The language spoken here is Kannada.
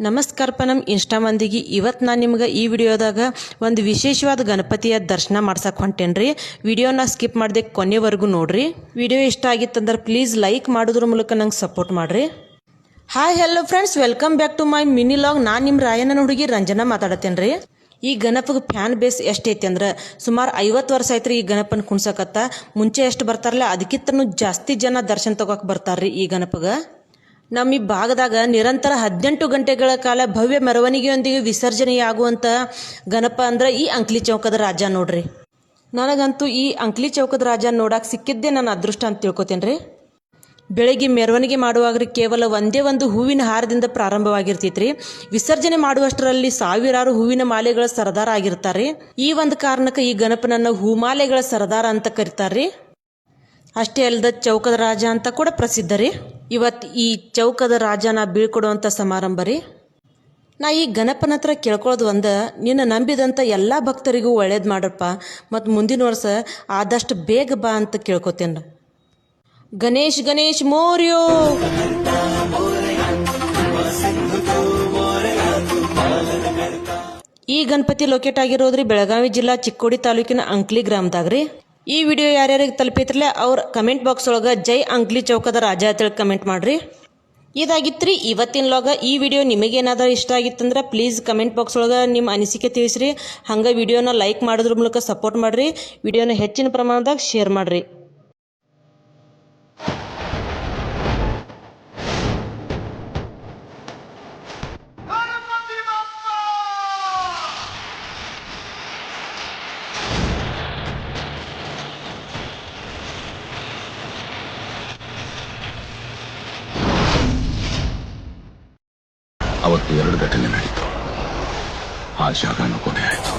ನಮಸ್ಕಾರಪ್ಪ ನಮ್ಮ ಇನ್ಸ್ಟಾ ಮಂದಿಗೆ ಇವತ್ತು ನಾನು ನಿಮ್ಗೆ ಈ ವಿಡಿಯೋದಾಗ ಒಂದು ವಿಶೇಷವಾದ ಗಣಪತಿಯ ದರ್ಶನ ಮಾಡ್ಸಕ್ಕೆ ಹೊಂಟೇನ್ರಿ. ವಿಡಿಯೋನ ಸ್ಕಿಪ್ ಮಾಡದೆ ಕೊನೆವರೆಗೂ ನೋಡ್ರಿ. ವಿಡಿಯೋ ಇಷ್ಟ ಆಗಿತ್ತಂದ್ರೆ ಪ್ಲೀಸ್ ಲೈಕ್ ಮಾಡೋದ್ರ ಮೂಲಕ ನಂಗೆ ಸಪೋರ್ಟ್ ಮಾಡಿರಿ. Hi hello friends, welcome back to my mini log. ನಾನು ನಿಮ್ಮ ರಾಯಣ್ಣನ ಹುಡುಗಿ ರಂಜನಾ ಮಾತಾಡತ್ತೇನ್ರಿ. ಈ ಗಣಪಗೆ ಫ್ಯಾನ್ ಬೇಸ್ ಎಷ್ಟೈತಿ ಅಂದ್ರೆ ಸುಮಾರು 50 ವರ್ಷ ಆಯ್ತು ಈ ಗಣಪನ ಕುಣ್ಸಕತ್ತ. ಮುಂಚೆ ಎಷ್ಟು ಬರ್ತಾರಲ್ಲ ಅದಕ್ಕಿಂತನೂ ಜಾಸ್ತಿ ಜನ ದರ್ಶನ ತಗೋಕೆ ಬರ್ತಾರ್ರಿ ಈ ಗಣಪಗೆ. ನಮ್ಮ ಈ ಭಾಗದಾಗ ನಿರಂತರ 18 ಗಂಟೆಗಳ ಕಾಲ ಭವ್ಯ ಮೆರವಣಿಗೆಯೊಂದಿಗೆ ವಿಸರ್ಜನೆಯಾಗುವಂಥ ಗಣಪ ಅಂದ್ರೆ ಈ ಅಂಕ್ಲಿ ಚೌಕದ ರಾಜ ನೋಡ್ರಿ. ನನಗಂತೂ ಈ ಅಂಕ್ಲಿ ಚೌಕದ ರಾಜ ನೋಡಕ್ಕೆ ಸಿಕ್ಕಿದ್ದೇ ನನ್ನ ಅದೃಷ್ಟ ಅಂತ ತಿಳ್ಕೊತೇನೆ ರೀ. ಬೆಳಗ್ಗೆ ಮೆರವಣಿಗೆ ಮಾಡುವಾಗ್ರಿ ಕೇವಲ ಒಂದೇ ಒಂದು ಹೂವಿನ ಹಾರದಿಂದ ಪ್ರಾರಂಭವಾಗಿರ್ತೈತ್ರಿ. ವಿಸರ್ಜನೆ ಮಾಡುವಷ್ಟರಲ್ಲಿ ಸಾವಿರಾರು ಹೂವಿನ ಮಾಲೆಗಳ ಸರದಾರ ಆಗಿರ್ತಾರೆ. ಈ ಒಂದು ಕಾರಣಕ್ಕೆ ಈ ಗಣಪನನ್ನು ಹೂಮಾಲೆಗಳ ಸರದಾರ ಅಂತ ಕರೀತಾರ್ರಿ. ಅಷ್ಟೇ ಅಲ್ಲದ ಚೌಕದ ರಾಜ ಅಂತ ಕೂಡ ಪ್ರಸಿದ್ಧ ರೀ. ಇವತ್ತು ಈ ಚೌಕದ ರಾಜನ ಬೀಳ್ಕೊಡುವಂಥ ಸಮಾರಂಭ ರೀ. ನಾ ಈ ಗಣಪನ ಹತ್ರ ಕೇಳ್ಕೊಳ್ಳೋದು ನಿನ್ನ ನಂಬಿದಂಥ ಎಲ್ಲ ಭಕ್ತರಿಗೂ ಒಳ್ಳೇದು ಮಾಡಪ್ಪ, ಮತ್ತು ಮುಂದಿನ ವರ್ಷ ಆದಷ್ಟು ಬೇಗ ಬಾ ಅಂತ ಕೇಳ್ಕೊತೇನೆ. ಗಣೇಶ್ ಗಣೇಶ್ ಮೋರ್ಯೋ. ಈ ಗಣಪತಿ ಲೊಕೇಟ್ ಆಗಿರೋದ್ರಿ ಬೆಳಗಾವಿ ಜಿಲ್ಲಾ ಚಿಕ್ಕೋಡಿ ತಾಲೂಕಿನ ಅಂಕ್ಲಿ ಗ್ರಾಮದಾಗ್ರಿ. ಈ ವಿಡಿಯೋ ಯಾರ್ಯಾರಿಗೆ ತಲುಪೈತ್ರಲ್ಲ ಅವ್ರ ಕಮೆಂಟ್ ಬಾಕ್ಸ್ ಒಳಗೆ ಜೈ ಅಂಕ್ಲಿ ಚೌಕದ ರಾಜ ಅಂತೇಳಿ ಕಮೆಂಟ್ ಮಾಡ್ರಿ. ಇದಾಗಿತ್ರಿ ಇವತ್ತಿನ ಲಾಗ. ಈ ವಿಡಿಯೋ ನಿಮಗೇನಾದ್ರೂ ಇಷ್ಟ ಆಗಿತ್ತಂದ್ರೆ ಪ್ಲೀಸ್ ಕಮೆಂಟ್ ಬಾಕ್ಸ್ ಒಳಗೆ ನಿಮ್ಮ ಅನಿಸಿಕೆ ತಿಳಿಸ್ರಿ. ಹಂಗೆ ವಿಡಿಯೋನ ಲೈಕ್ ಮಾಡೋದ್ರ ಮೂಲಕ ಸಪೋರ್ಟ್ ಮಾಡಿರಿ. ವಿಡಿಯೋನ ಹೆಚ್ಚಿನ ಪ್ರಮಾಣದಾಗ ಶೇರ್ ಮಾಡಿರಿ. ಅವತ್ತು 2 ಘಟನೆ ನಡೀತು. ಆ ಜಾಗನೂ ಕೊನೆ ಆಯಿತು.